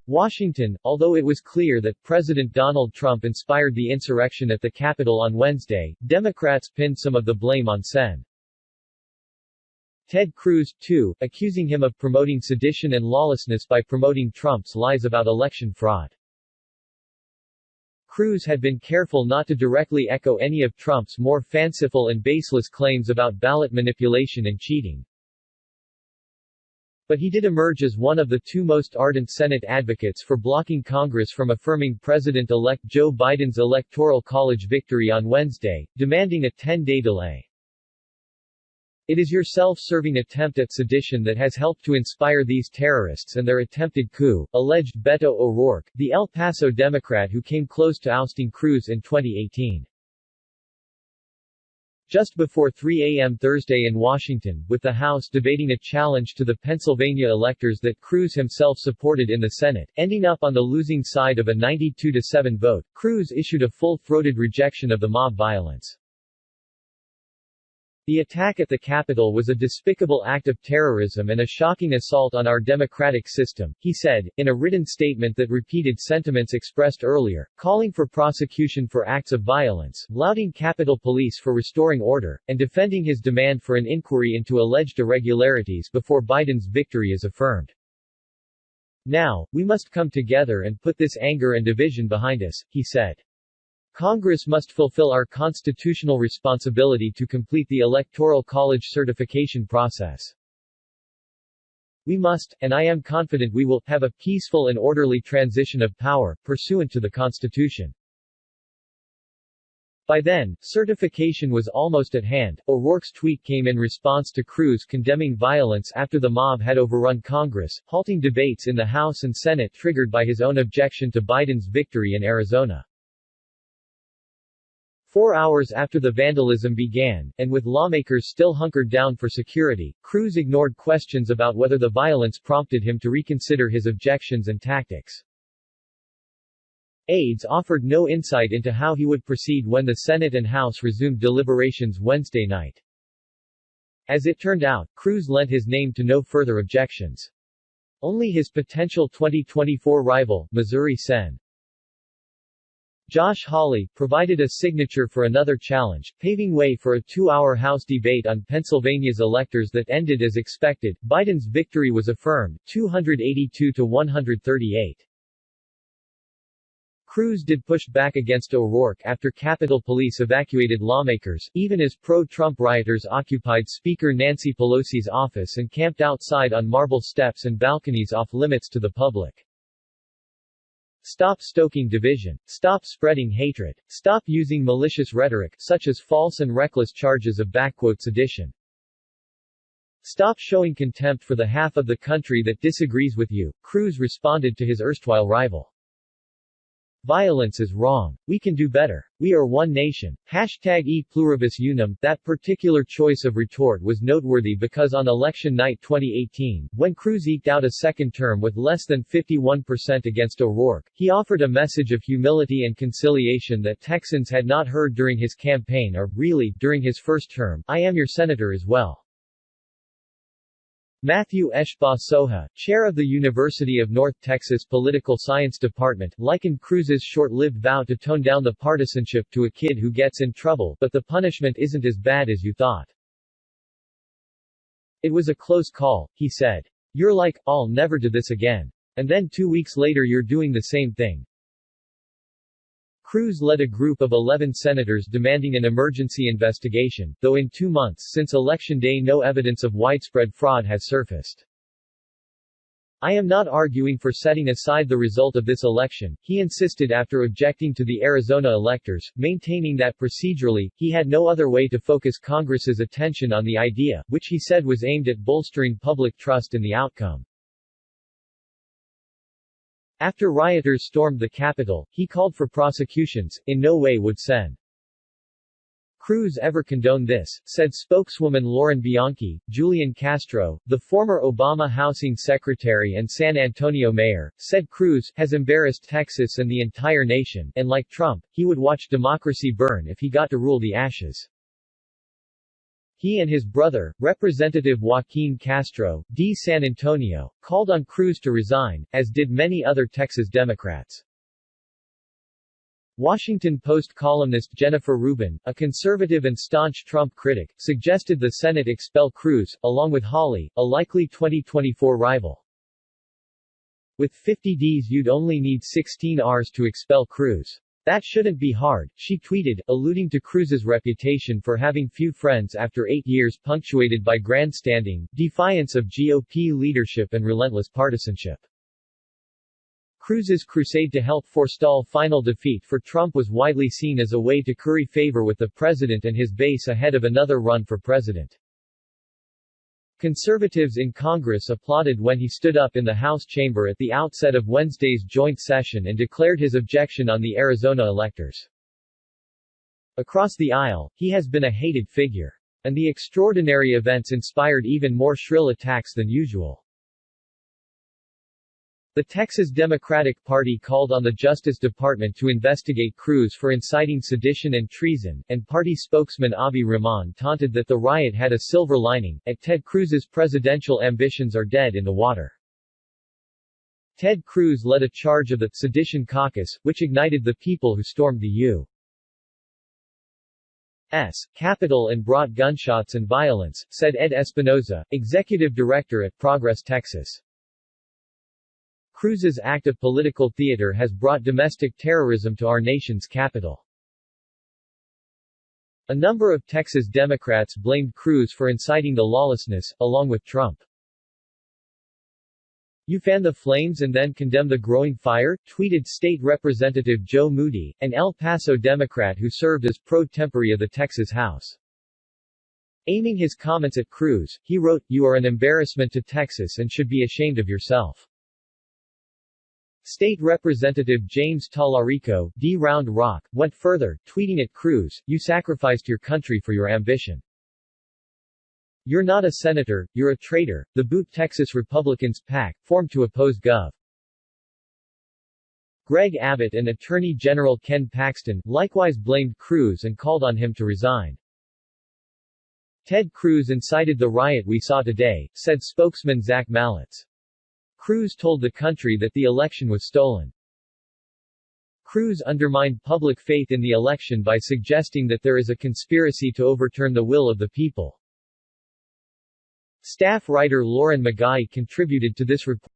Washington, although it was clear that President Donald Trump inspired the insurrection at the Capitol on Wednesday, Democrats pinned some of the blame on Sen. Ted Cruz, too, accusing him of promoting sedition and lawlessness by promoting Trump's lies about election fraud. Cruz had been careful not to directly echo any of Trump's more fanciful and baseless claims about ballot manipulation and cheating. But he did emerge as one of the two most ardent Senate advocates for blocking Congress from affirming President-elect Joe Biden's Electoral College victory on Wednesday, demanding a 10-day delay. It is your self-serving attempt at sedition that has helped to inspire these terrorists and their attempted coup, alleged Beto O'Rourke, the El Paso Democrat who came close to ousting Cruz in 2018. Just before 3 a.m. Thursday in Washington, with the House debating a challenge to the Pennsylvania electors that Cruz himself supported in the Senate, ending up on the losing side of a 92-7 vote, Cruz issued a full-throated rejection of the mob violence. The attack at the Capitol was a despicable act of terrorism and a shocking assault on our democratic system, he said, in a written statement that repeated sentiments expressed earlier, calling for prosecution for acts of violence, lauding Capitol Police for restoring order, and defending his demand for an inquiry into alleged irregularities before Biden's victory is affirmed. Now, we must come together and put this anger and division behind us, he said. Congress must fulfill our constitutional responsibility to complete the Electoral College certification process. We must, and I am confident we will, have a peaceful and orderly transition of power, pursuant to the Constitution. By then, certification was almost at hand. O'Rourke's tweet came in response to Cruz condemning violence after the mob had overrun Congress, halting debates in the House and Senate triggered by his own objection to Biden's victory in Arizona. 4 hours after the vandalism began, and with lawmakers still hunkered down for security, Cruz ignored questions about whether the violence prompted him to reconsider his objections and tactics. Aides offered no insight into how he would proceed when the Senate and House resumed deliberations Wednesday night. As it turned out, Cruz lent his name to no further objections. Only his potential 2024 rival, Missouri Sen. Josh Hawley, provided a signature for another challenge, paving way for a 2-hour House debate on Pennsylvania's electors that ended as expected. Biden's victory was affirmed, 282-138. Cruz did push back against O'Rourke after Capitol Police evacuated lawmakers, even as pro-Trump rioters occupied Speaker Nancy Pelosi's office and camped outside on marble steps and balconies off-limits to the public. Stop stoking division. Stop spreading hatred. Stop using malicious rhetoric, such as false and reckless charges of "sedition." Stop showing contempt for the half of the country that disagrees with you, Cruz responded to his erstwhile rival. Violence is wrong. We can do better. We are one nation. #E pluribus unum. That particular choice of retort was noteworthy because on election night 2018, when Cruz eked out a second term with less than 51% against O'Rourke, he offered a message of humility and conciliation that Texans had not heard during his campaign or, really, during his first term. I am your senator as well. Matthew Eshba Soha, chair of the University of North Texas Political Science Department, likened Cruz's short-lived vow to tone down the partisanship to a kid who gets in trouble, but the punishment isn't as bad as you thought. It was a close call, he said. You're like, I'll never do this again. And then 2 weeks later you're doing the same thing. Cruz led a group of 11 senators demanding an emergency investigation, though in 2 months since Election Day no evidence of widespread fraud has surfaced. I am not arguing for setting aside the result of this election, he insisted after objecting to the Arizona electors, maintaining that procedurally, he had no other way to focus Congress's attention on the idea, which he said was aimed at bolstering public trust in the outcome. After rioters stormed the Capitol, he called for prosecutions. In no way would Sen. Cruz ever condone this, said spokeswoman Lauren Bianchi. Julian Castro, the former Obama housing secretary and San Antonio mayor, said Cruz has embarrassed Texas and the entire nation, and like Trump, he would watch democracy burn if he got to rule the ashes. He and his brother, Representative Joaquin Castro, D. San Antonio, called on Cruz to resign, as did many other Texas Democrats. Washington Post columnist Jennifer Rubin, a conservative and staunch Trump critic, suggested the Senate expel Cruz, along with Hawley, a likely 2024 rival. With 50 Ds you'd only need 16 Rs to expel Cruz. That shouldn't be hard, she tweeted, alluding to Cruz's reputation for having few friends after 8 years punctuated by grandstanding, defiance of GOP leadership and relentless partisanship. Cruz's crusade to help forestall final defeat for Trump was widely seen as a way to curry favor with the president and his base ahead of another run for president. Conservatives in Congress applauded when he stood up in the House chamber at the outset of Wednesday's joint session and declared his objection on the Arizona electors. Across the aisle, he has been a hated figure. And the extraordinary events inspired even more shrill attacks than usual. The Texas Democratic Party called on the Justice Department to investigate Cruz for inciting sedition and treason, and party spokesman Avi Rahman taunted that the riot had a silver lining. Ted Cruz's presidential ambitions are dead in the water. Ted Cruz led a charge of the Sedition Caucus, which ignited the people who stormed the U.S. Capitol and brought gunshots and violence, said Ed Espinoza, executive director at Progress Texas. Cruz's act of political theater has brought domestic terrorism to our nation's capital. A number of Texas Democrats blamed Cruz for inciting the lawlessness, along with Trump. "You fan the flames and then condemn the growing fire," tweeted State Representative Joe Moody, an El Paso Democrat who served as pro tempore of the Texas House. Aiming his comments at Cruz, he wrote, "You are an embarrassment to Texas and should be ashamed of yourself." State Representative James Tallarico, D. Round Rock, went further, tweeting at Cruz, "You sacrificed your country for your ambition. You're not a senator, you're a traitor." The Boot Texas Republicans PAC, formed to oppose Gov. Greg Abbott and Attorney General Ken Paxton, likewise blamed Cruz and called on him to resign. "Ted Cruz incited the riot we saw today," said spokesman Zach Mallitz. Cruz told the country that the election was stolen. Cruz undermined public faith in the election by suggesting that there is a conspiracy to overturn the will of the people. Staff writer Lauren Magai contributed to this report.